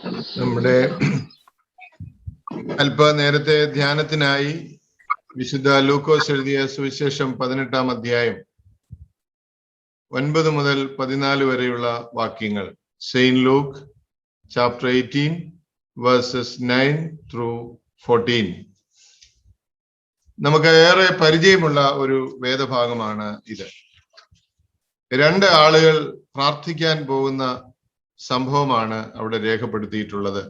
നമ്മുടെ അല്പനേരത്തെ ധ്യാനത്തിനായി വിശുദ്ധ ലൂക്കോസ് എഴുതിയ സുവിശേഷം 18-ാം അധ്യായം 9 മുതൽ 14 വരെയുള്ള വാക്യങ്ങൾ. Saint Luke chapter 18 verses 9 through 14. നമുക്ക് ഏറെ പരിചയമുള്ള ഒരു വേദഭാഗമാണ് ഇത്. രണ്ട് ആളുകൾ പ്രാർത്ഥിക്കാൻ പോകുന്ന സംഭവമാണ് അവിടെ രേഖപ്പെടുത്തിയിട്ടുള്ളത്.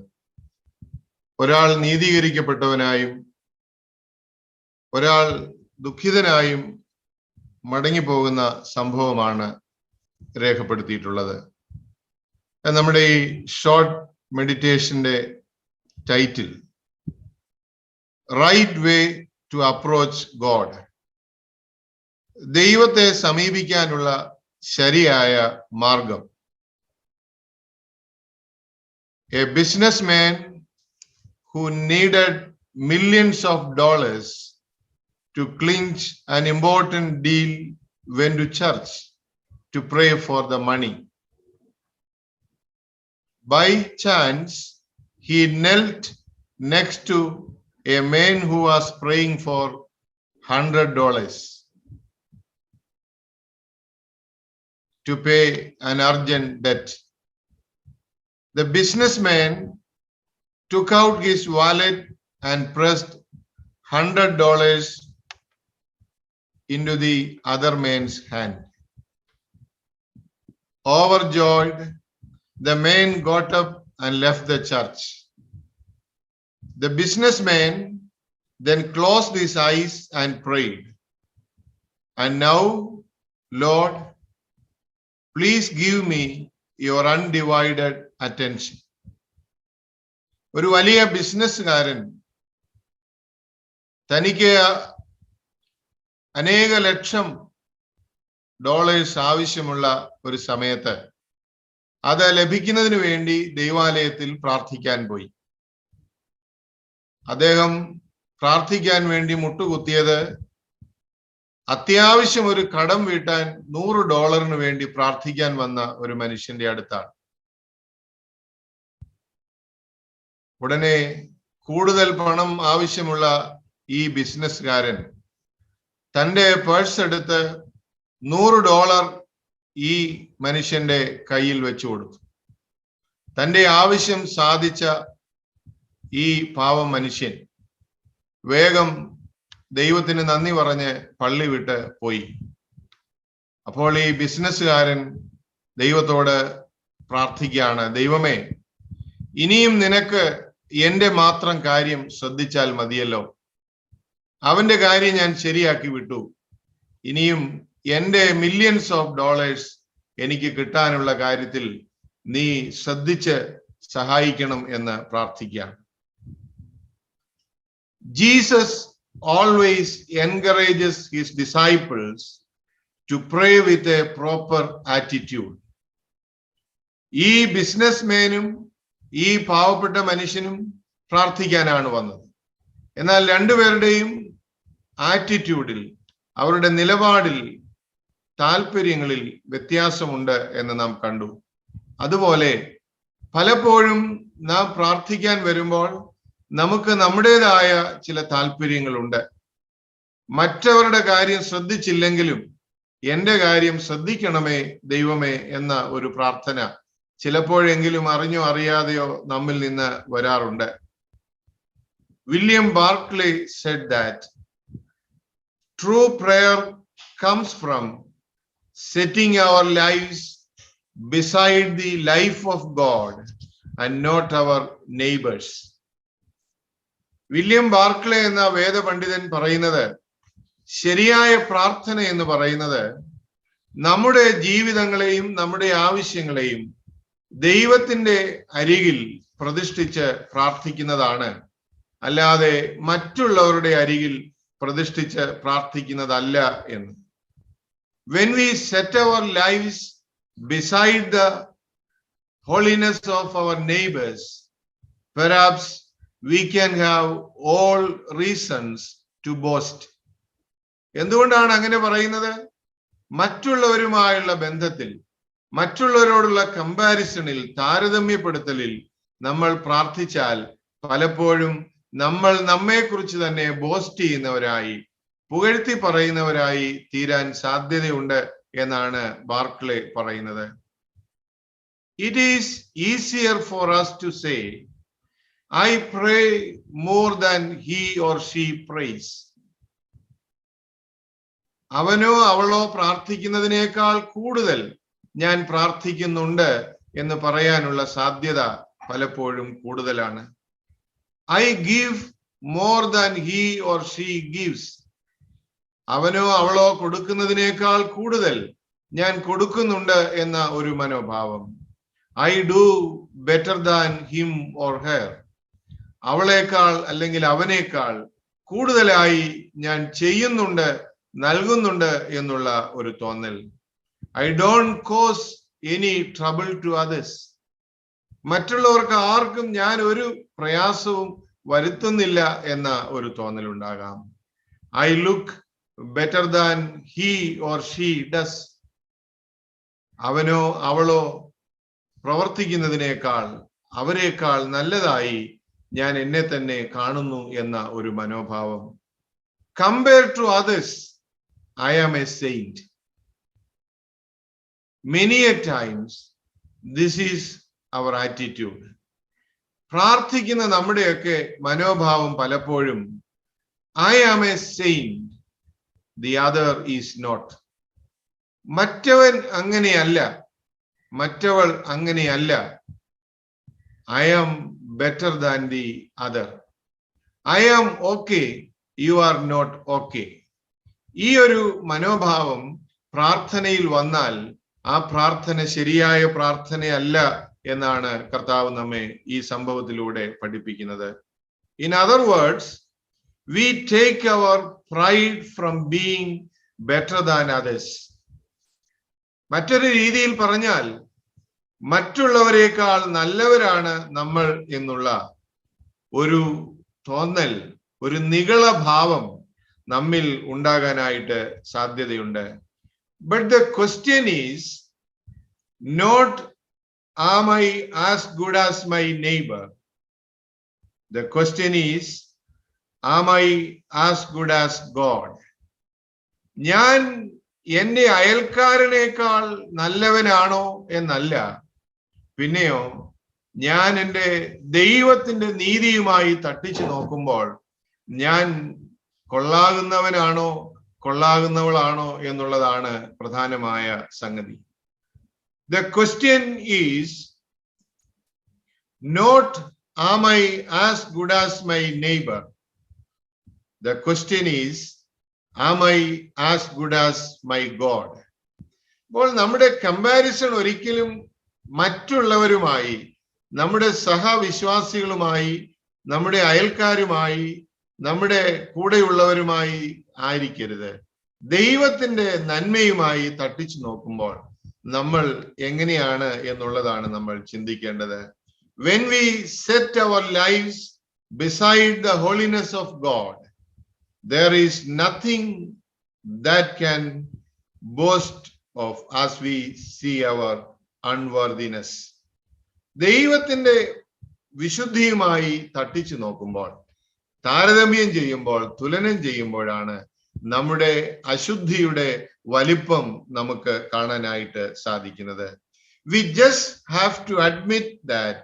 ഒരാൾ നീതീകരിക്കപ്പെട്ടവനായും ഒരാൾ ദുഃഖിതനായും മടങ്ങിപ്പോകുന്ന സംഭവമാണ് രേഖപ്പെടുത്തിയിട്ടുള്ളത്. നമ്മുടെ ഈ ഷോർട്ട് മെഡിറ്റേഷന്റെ title right way to approach God, ദൈവത്തെ സമീപിക്കാനുള്ള ശരിയായ മാർഗം. A businessman who needed millions of dollars to clinch an important deal went to church to pray for the money. By chance, he knelt next to a man who was praying for $100 to pay an urgent debt. The businessman took out his wallet and pressed $100 into the other man's hand. Overjoyed, the man got up and left the church. The businessman then closed his eyes and prayed, "And now, Lord, please give me your undivided attention." ഒരു വലിയ ബിസിനസ്സുകാരൻ തനിക്ക് അനേക ലക്ഷം dollars ആവശ്യമുള്ള ഒരു സമയത്ത് അത് ലഭിക്കുന്നതിന് വേണ്ടി ദൈവാലയത്തിൽ പ്രാർത്ഥിക്കാൻ പോയി. അദ്ദേഹം പ്രാർത്ഥിക്കാൻ വേണ്ടി മുട്ടുകുത്തിയത് അത്യാവശ്യം ഒരു കടം വീട്ടാൻ $100 വേണ്ടി പ്രാർത്ഥിക്കാൻ വന്ന ഒരു മനുഷ്യന്റെ അടുത്താണ്. ഉടനെ കൂടുതൽ പണം ആവശ്യമുള്ള ഈ ബിസിനസ്സുകാരൻ തന്റെ പേഴ്സ് എടുത്ത് $100 ഈ മനുഷ്യന്റെ കയ്യിൽ വെച്ചു കൊടുത്തു. തന്റെ ആവശ്യം സാധിച്ച ഈ പാവം മനുഷ്യൻ വേഗം ദൈവത്തിന് നന്ദി പറഞ്ഞ് പള്ളി വിട്ട് പോയി. അപ്പോൾ ഈ ബിസിനസ്സുകാരൻ ദൈവത്തോട് പ്രാർത്ഥിക്കുകയാണ്, ദൈവമേ, ഇനിയും നിനക്ക് എന്റെ മാത്രം കാര്യം ശ്രദ്ധിച്ചാൽ മതിയല്ലോ. അവന്റെ കാര്യം ഞാൻ ശരിയാക്കി വിട്ടു. ഇനിയും എന്റെ മില്യൺസ് ഓഫ് ഡോളേഴ്സ് എനിക്ക് കിട്ടാനുള്ള കാര്യത്തിൽ നീ ശ്രദ്ധിച്ച് സഹായിക്കണം എന്ന് പ്രാർത്ഥിക്കുകയാണ്. Jesus always encourages his disciples to pray with a proper attitude. ഈ ബിസിനസ്മാനും ഈ പാവപ്പെട്ട മനുഷ്യനും പ്രാർത്ഥിക്കാനാണ് വന്നത്. എന്നാൽ രണ്ടുപേരുടെയും ആറ്റിറ്റ്യൂഡിൽ, അവരുടെ നിലപാടിൽ, താല്പര്യങ്ങളിൽ വ്യത്യാസമുണ്ട് എന്ന് നാം കണ്ടു. അതുപോലെ പലപ്പോഴും നാം പ്രാർത്ഥിക്കാൻ വരുമ്പോൾ നമുക്ക് നമ്മുടേതായ ചില താല്പര്യങ്ങളുണ്ട്. മറ്റവരുടെ കാര്യം ശ്രദ്ധിച്ചില്ലെങ്കിലും എന്റെ കാര്യം ശ്രദ്ധിക്കണമേ ദൈവമേ എന്ന ഒരു പ്രാർത്ഥന ചിലപ്പോഴെങ്കിലും അറിഞ്ഞോ അറിയാതെയോ നമ്മിൽ നിന്ന് വരാറുണ്ട്. William Barclay said that true prayer comes from setting our lives beside the life of God and not our neighbors. William Barclay എന്ന വേദപണ്ഡിതൻ പറയുന്നത്, ശരിയായ പ്രാർത്ഥന എന്ന് പറയുന്നത് നമ്മുടെ ജീവിതങ്ങളെയും നമ്മുടെ ആവശ്യങ്ങളെയും ദൈവത്തിന്റെ അരികിൽ പ്രതിഷ്ഠിച്ച് പ്രാർത്ഥിക്കുന്നതാണ്, അല്ലാതെ മറ്റുള്ളവരുടെ അരികിൽ പ്രതിഷ്ഠിച്ച് പ്രാർത്ഥിക്കുന്നതല്ല എന്ന്. When we set our lives beside the holiness of our neighbors, perhaps we can have all reasons to boast. എന്തുകൊണ്ടാണ് അങ്ങനെ പറയുന്നത്? മറ്റുള്ളവരുമായുള്ള ബന്ധത്തിൽ, മറ്റുള്ളവരോടുള്ള കമ്പാരിസണിൽ, താരതമ്യപ്പെടുത്തലിൽ നമ്മൾ പ്രാർത്ഥിച്ചാൽ പലപ്പോഴും നമ്മൾ നമ്മെക്കുറിച്ച് തന്നെ ബോസ്റ്റ് ചെയ്യുന്നവരായി, പുകഴ്ത്തി പറയുന്നവരായി തീരാൻ സാധ്യതയുണ്ട് എന്നാണ് ബാർക്ലേ പറയുന്നത്. It is easier for us to say, I pray more than he or she prays. അവനോ അവളോ പ്രാർത്ഥിക്കുന്നതിനേക്കാൾ കൂടുതൽ ഞാൻ പ്രാർത്ഥിക്കുന്നുണ്ട് എന്ന് പറയാനുള്ള സാധ്യത പലപ്പോഴും കൂടുതലാണ്. I give more than he or she gives. അവനോ അവളോ കൊടുക്കുന്നതിനേക്കാൾ കൂടുതൽ ഞാൻ കൊടുക്കുന്നുണ്ട് എന്ന ഒരു മനോഭാവം. I do better than him or her. അവളേക്കാൾ അല്ലെങ്കിൽ അവനേക്കാൾ കൂടുതലായി ഞാൻ ചെയ്യുന്നുണ്ട്, നൽകുന്നുണ്ട് എന്നുള്ള ഒരു തോന്നൽ. I don't cause any trouble to others. മറ്റുള്ളവർക്ക് ആർക്കും ഞാൻ ഒരു പ്രയാസവും വരുത്തുന്നില്ല എന്ന ഒരു തോന്നൽ ഉണ്ടാകാം. I look better than he or she does. അവനോ അവളോ പ്രവർത്തിക്കുന്നതിനേക്കാൾ അവരെക്കാൾ നല്ലതായി ഞാൻ എന്നെ തന്നെ കാണുന്നു എന്ന ഒരു മനോഭാവം. Compared to others, I am a saint. Many a times, this is our attitude. പ്രാർത്ഥിക്കുന്ന നമ്മുടെയൊക്കെ മനോഭാവം പലപ്പോഴും I am a saint, the other is not. മറ്റവൻ അങ്ങനെയല്ല, മറ്റവൾ അങ്ങനെയല്ല. I am better than the other. I am okay, you are not okay. ഈ ഒരു മനോഭാവം പ്രാർത്ഥനയിൽ വന്നാൽ ആ പ്രാർത്ഥന ശരിയായ പ്രാർത്ഥനയല്ല എന്നാണ് കർത്താവ് നമ്മെ ഈ സംഭവത്തിലൂടെ പഠിപ്പിക്കുന്നത്. In other words, we take our pride from being better than others. മറ്റൊരു രീതിയിൽ പറഞ്ഞാൽ മറ്റുള്ളവരെക്കാൾ നല്ലവരാണ് നമ്മൾ എന്നുള്ള ഒരു തോന്നൽ, ഒരു നിഗളഭാവം നമ്മിൽ ഉണ്ടാകാനായിട്ട് സാധ്യതയുണ്ട്. But the question is not, am I as good as my neighbor? The question is, am I as good as God? ഞാൻ എന്റെ അയൽക്കാരനേക്കാൾ നല്ലവനാണോ എന്നല്ല, പിന്നെയോ ഞാൻ എൻ്റെ ദൈവത്തിന്റെ നീതിയുമായി തട്ടിച്ചു നോക്കുമ്പോൾ ഞാൻ കൊള്ളാകുന്നവനാണോ കൊള്ളാകുന്നവളാണോ എന്നുള്ളതാണ് പ്രധാനമായ സംഗതി. The question is not, am I as good as my neighbor? The question is, am I as good as my God? അപ്പോൾ നമ്മുടെ കമ്പാരിസൺ ഒരിക്കലും മറ്റുള്ളവരുമായി, നമ്മുടെ സഹവിശ്വാസികളുമായി, നമ്മുടെ അയൽക്കാരുമായി, നമ്മുടെ കൂടെയുള്ളവരുമായി ആയിരിക്കരുത്. ദൈവത്തിന്റെ നന്മയുമായി തട്ടിച്ചു നോക്കുമ്പോൾ നമ്മൾ എങ്ങനെയാണ് എന്നുള്ളതാണ് നമ്മൾ ചിന്തിക്കേണ്ടത്. When we set our lives beside the holiness of God, there is nothing that can boast of as we see our unworthiness. ദൈവത്തിന്റെ വിശുദ്ധിയുമായി തട്ടിച്ചു നോക്കുമ്പോൾ, താരതമ്യം ചെയ്യുമ്പോൾ, തുലനം ചെയ്യുമ്പോഴാണ് നമ്മുടെ അശുദ്ധിയുടെ വലിപ്പം നമുക്ക് കാണാനായിട്ട് സാധിക്കുന്നത്. We just have to admit that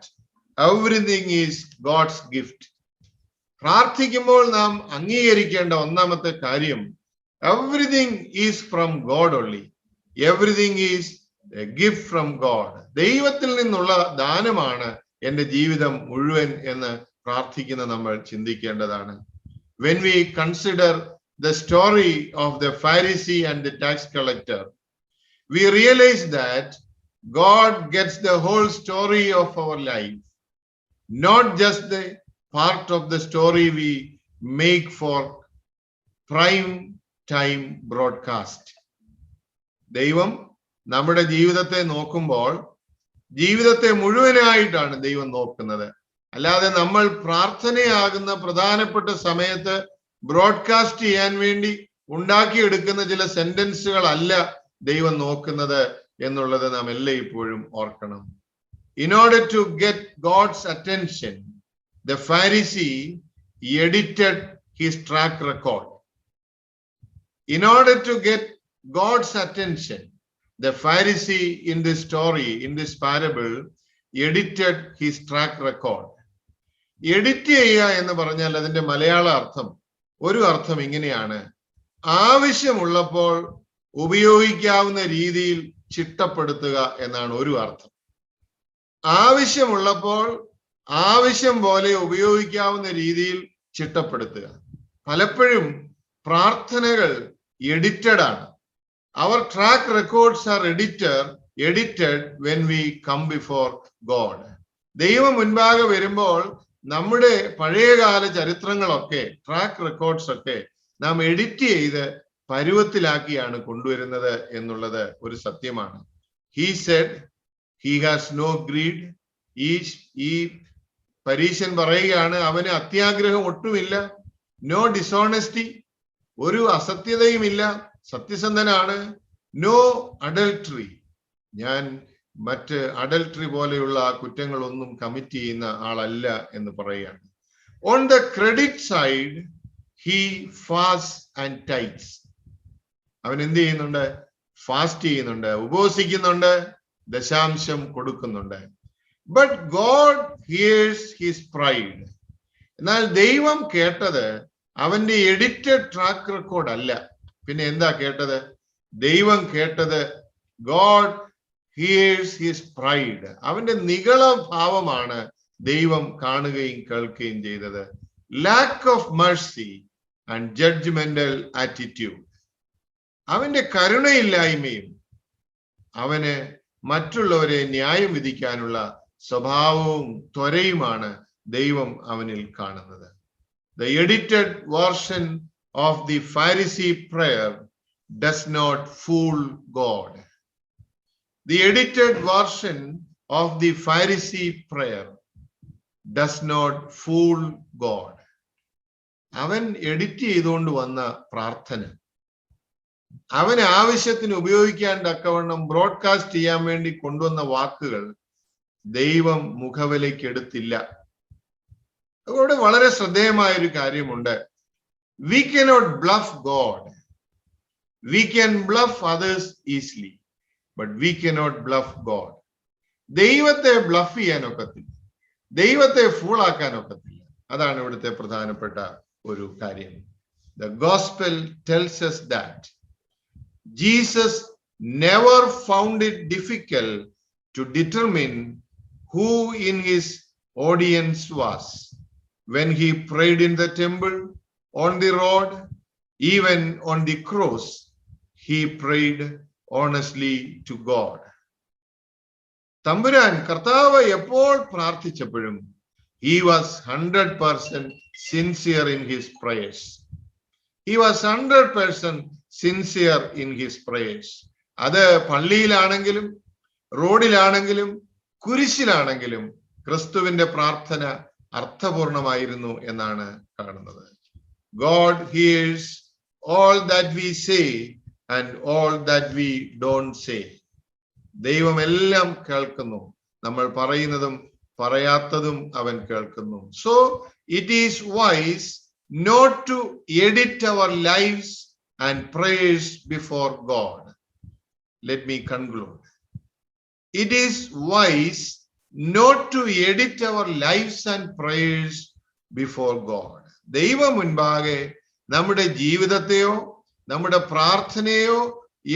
everything is God's gift. പ്രാർത്ഥിക്കുമ്പോൾ നാം അംഗീകരിക്കേണ്ട ഒന്നാമത്തെ കാര്യം, everything is from God only. Everything is A gift from God. ദൈവത്തിൽ നിന്നുള്ള ദാനമാണ് എൻ്റെ ജീവിതം മുഴുവൻ എന്ന് പ്രാർത്ഥിക്കുന്ന നമ്മൾ ചിന്തിക്കേണ്ടതാണ്. When we consider the story of the Pharisee and the tax collector, we realize that God gets the whole story of our life, not just the part of the story we make for prime time broadcast. ദൈവം നമ്മുടെ ജീവിതത്തെ നോക്കുമ്പോൾ ജീവിതത്തെ മുഴുവനായിട്ടാണ് ദൈവം നോക്കുന്നത്. അല്ലാതെ നമ്മൾ പ്രാർത്ഥനയാകുന്ന പ്രധാനപ്പെട്ട സമയത്ത് ബ്രോഡ്കാസ്റ്റ് ചെയ്യാൻ വേണ്ടി ഉണ്ടാക്കിയെടുക്കുന്ന ചില സെന്റൻസുകൾ അല്ല ദൈവം നോക്കുന്നത് എന്നുള്ളത് നാം എല്ലായ്പ്പോഴും ഓർക്കണം. In order to get God's attention, the Pharisee edited his track record. In order to get God's attention, the Pharisee in this story, in this parable, edited his track record. Edit ചെയ്യുക എന്ന് പറഞ്ഞാൽ അതിന്റെ മലയാള അർത്ഥം, ഒരു അർത്ഥം ഇങ്ങനെയാണ്: ആവശ്യമുള്ളപ്പോൾ ഉപയോഗിക്കാവുന്ന രീതിയിൽ ചിട്ടപ്പെടുത്തുക എന്നാണ് ഒരു അർത്ഥം. ആവശ്യമുള്ളപ്പോൾ ആവശ്യം പോലെ ഉപയോഗിക്കാവുന്ന രീതിയിൽ ചിട്ടപ്പെടുത്തുക. പലപ്പോഴും പ്രാർത്ഥനകൾ എഡിറ്റഡ് ആണ്. Our track records are edited when we come before God. ദൈവം മുൻപാകെ വരുമ്പോൾ നമ്മുടെ പഴയകാല ചരിത്രങ്ങളൊക്കെ, ട്രാക്ക് റെക്കോർഡ്സ് ഒക്കെ നാം എഡിറ്റ് ചെയ്ത് പരുവത്തിലാക്കിയാണ് കൊണ്ടുവരുന്നത് എന്നുള്ളത് ഒരു സത്യമാണ്. He said he has no greed. ഈ പരീശൻ പറയുകയാണ്, അവന് അത്യാഗ്രഹം ഒട്ടുമില്ല. നോ ഡിസോണസ്റ്റി, ഒരു അസത്യതയുമില്ല, സത്യസന്ധനാണ്. നോ അഡൽട്ടറി, ഞാൻ മറ്റ് അഡൽട്ടറി പോലെയുള്ള കുറ്റങ്ങളൊന്നും കമ്മിറ്റ് ചെയ്യുന്ന ആളല്ല എന്ന് പറയുകയാണ്. On the credit side he fast and tides. അവൻ എന്ത് ചെയ്യുന്നുണ്ട്? ഫാസ്റ്റ് ചെയ്യുന്നുണ്ട്, ഉപവസിക്കുന്നുണ്ട്, ദശാംശം കൊടുക്കുന്നുണ്ട്. But God here's his pride. എന്നാൽ ദൈവം കേട്ടത് അവന്റെ എഡിറ്റഡ് ട്രാക്ക് റെക്കോർഡ് അല്ല. പിന്നെ എന്താ കേട്ടത്? ദൈവം കേട്ടത് God hears his pride. അവന്റെ നിഗളഭാവമാണ് ദൈവം കാണുകയും കേൾക്കുകയും ചെയ്തത്. Lack of mercy and judgmental attitude. അവന്റെ കരുണയില്ലായ്മയും അവന് മറ്റുള്ളവരെ ന്യായം വിധിക്കാനുള്ള സ്വഭാവവും ത്വരയുമാണ് ദൈവം അവനിൽ കാണുന്നത്. The edited version of the Pharisee prayer does not fool God. The edited version of the Pharisee prayer does not fool God. അവൻ എഡിറ്റ് ചെയ്തുകൊണ്ട് വന്ന പ്രാർത്ഥന, അവൻ ആവശ്യത്തിന് ഉപയോഗിക്കാൻ തക്കവണ്ണം ബ്രോഡ്കാസ്റ്റ് ചെയ്യാൻ വേണ്ടി കൊണ്ടുവന്ന വാക്കുകൾ ദൈവം മുഖവിലേക്ക് എടുത്തില്ല. അതുകൊണ്ട് വളരെ ശ്രദ്ധേയമായ ഒരു കാര്യമുണ്ട്. We cannot bluff God. We can bluff others easily, but we cannot bluff God. ദൈവത്തെ ബ്ലഫ് ചെയ്യാൻ ഒക്കത്തില്ല, ദൈവത്തെ ഫൂളാക്കാൻ ഒക്കത്തില്ല. അതാണ് ഇവിടുത്തെ പ്രധാനപ്പെട്ട ഒരു കാര്യം. The gospel tells us that Jesus never found it difficult to determine who in his audience was. When he prayed in the temple, on the road, even on the cross, he prayed honestly to God. തമ്പുരാൻ കർത്താവ് എപ്പോൾ പ്രാർത്ഥിച്ചപ്പോഴും he was 100% sincere in his prayers. He was 100% sincere in his prayers. അത് പള്ളിയിലാണെങ്കിലും റോഡിലാണെങ്കിലും കുരിശിലാണെങ്കിലും ക്രിസ്തുവിന്റെ പ്രാർത്ഥന അർത്ഥപൂർണമായിരുന്നു എന്നാണ് കാണുന്നത്. God hears all that we say and all that we don't say. ദൈവം എല്ലാം കേൾക്കുന്നു, നമ്മൾ പറയുന്നതും പറയാത്തതും അവൻ കേൾക്കുന്നു. So it is wise not to edit our lives and prayers before God. Let me conclude. It is wise not to edit our lives and prayers before God. ദൈവം മുൻപാകെ നമ്മുടെ ജീവിതത്തെയോ നമ്മുടെ പ്രാർത്ഥനയോ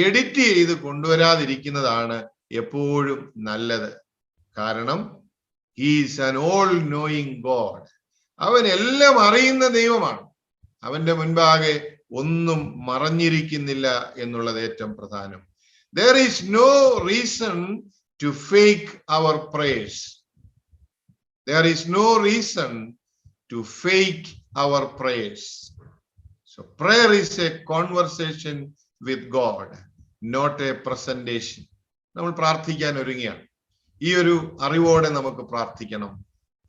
എഡിറ്റ് ചെയ്ത് കൊണ്ടുവരാതിരിക്കുന്നതാണ് എപ്പോഴും നല്ലത്. കാരണം he is an all knowing God. അവൻ എല്ലാം അറിയുന്ന ദൈവമാണ്. അവന്റെ മുൻപാകെ ഒന്നും മറഞ്ഞിരിക്കുന്നില്ല എന്നുള്ളത് ഏറ്റവും പ്രധാനം. There is no reason to fake our prayers. There is no reason to fake our prayers. So prayer is a conversation with God, not a presentation. നമ്മൾ പ്രാർത്ഥിക്കാൻ ഒരുങ്ങിയാണ്. ഈ ഒരു അറിവോടെ നമുക്ക് പ്രാർത്ഥിക്കണം.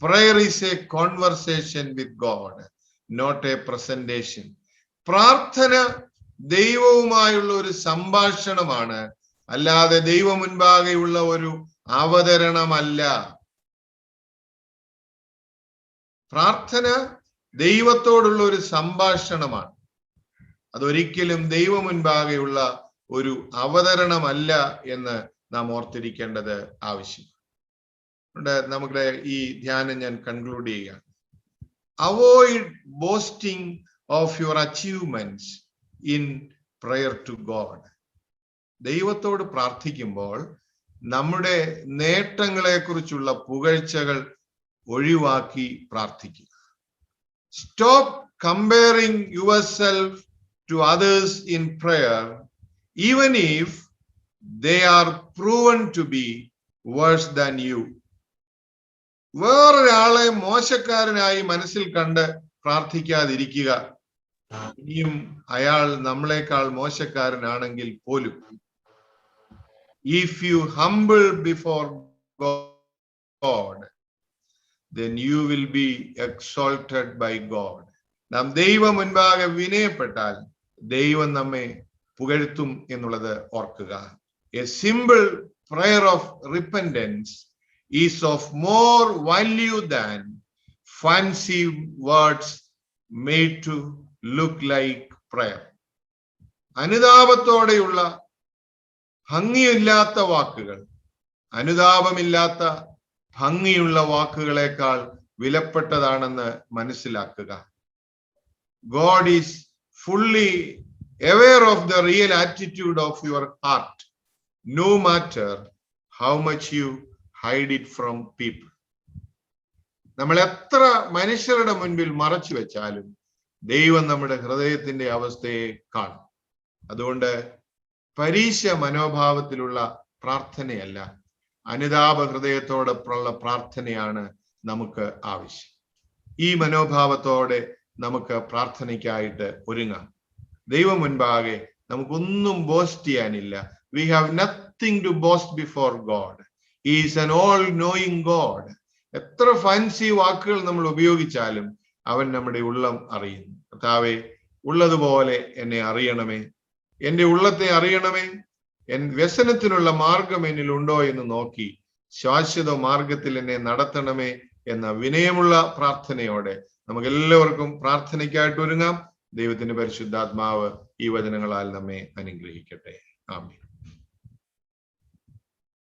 Prayer is a conversation with God, not a presentation. പ്രാർത്ഥന ദൈവവുമായുള്ള ഒരു സംഭാഷണമാണ്, അല്ലാതെ ദൈവം മുൻപാകെയുള്ള ഒരു അവതരണമല്ല. പ്രാർത്ഥന ദൈവത്തോടുള്ള ഒരു സംഭാഷണമാണ്. അതൊരിക്കലും ദൈവ മുൻപാകെയുള്ള ഒരു അവതരണമല്ല എന്ന് നാം ഓർത്തിരിക്കേണ്ടത് ആവശ്യമാണ്. നമ്മുടെ ഈ ധ്യാനം ഞാൻ കൺക്ലൂഡ് ചെയ്യുകയാണ്. Avoid boasting of your achievements in prayer to God. ദൈവത്തോട് പ്രാർത്ഥിക്കുമ്പോൾ നമ്മുടെ നേട്ടങ്ങളെ കുറിച്ചുള്ള പുകഴ്ചകൾ ഒഴിവാക്കി പ്രാർത്ഥിക്കുക. Stop comparing yourself to others in prayer, even if they are proven to be worse than you. വേറൊരാളെ മോശക്കാരനായി മനസ്സിൽ കണ്ട് പ്രാർത്ഥിക്കാതിരിക്കുക. ഇനിയും അയാൾ നമ്മളെക്കാൾ മോശക്കാരനാണെങ്കിൽ പോലും. If you humble before God, then you will be exalted by God. നാം ദൈവം മുൻപാകെ വിനയപ്പെട്ടാൽ ദൈവം നമ്മെ പുകഴ്ത്തും എന്നുള്ളത് ഓർക്കുക. A simple prayer of repentance is of more value than fancy words made to look like prayer. അനുതാപത്തോടെയുള്ള ഭംഗിയില്ലാത്ത വാക്കുകൾ, അനുതാപമില്ലാത്ത ഭംഗിയുള്ള വാക്കുകളെക്കാൾ വിലപ്പെട്ടതാണെന്ന് മനസ്സിലാക്കുക. God is fully aware of the real attitude of your heart, no matter how much you hide it from people. നമ്മൾ എത്ര മനുഷ്യരുടെ മുൻപിൽ മറച്ചു വെച്ചാലും ദൈവം നമ്മുടെ ഹൃദയത്തിന്റെ അവസ്ഥയെ കാണും. അതുകൊണ്ട് പരീക്ഷ മനോഭാവത്തിലുള്ള പ്രാർത്ഥനയല്ല, അനുതാപ ഹൃദയത്തോടൊപ്പമുള്ള പ്രാർത്ഥനയാണ് നമുക്ക് ആവശ്യം. ഈ മനോഭാവത്തോടെ നമുക്ക് പ്രാർത്ഥനയ്ക്കായിട്ട് ഒരുങ്ങാം. ദൈവം മുൻപാകെ നമുക്കൊന്നും ബോസ്റ്റ് ചെയ്യാനില്ല. We have nothing to boast before God. He is an all-knowing God. എത്ര ഫാൻസി വാക്കുകൾ നമ്മൾ ഉപയോഗിച്ചാലും അവൻ നമ്മുടെ ഉള്ളം അറിയുന്നു. കർത്താവേ, ഉള്ളതുപോലെ എന്നെ അറിയണമേ, എന്റെ ഉള്ളത്തെ അറിയണമേ. വ്യസനത്തിനുള്ള മാർഗം എന്നിൽ ഉണ്ടോ എന്ന് നോക്കി ശാശ്വത മാർഗത്തിൽ എന്നെ നടത്തണമേ എന്ന വിനയമുള്ള പ്രാർത്ഥനയോടെ നമുക്ക് എല്ലാവർക്കും പ്രാർത്ഥനയ്ക്കായിട്ട് ഒരുങ്ങാം. ദൈവത്തിന്റെ പരിശുദ്ധാത്മാവ് ഈ വചനങ്ങളാൽ നമ്മെ അനുഗ്രഹിക്കട്ടെ. ആമേൻ.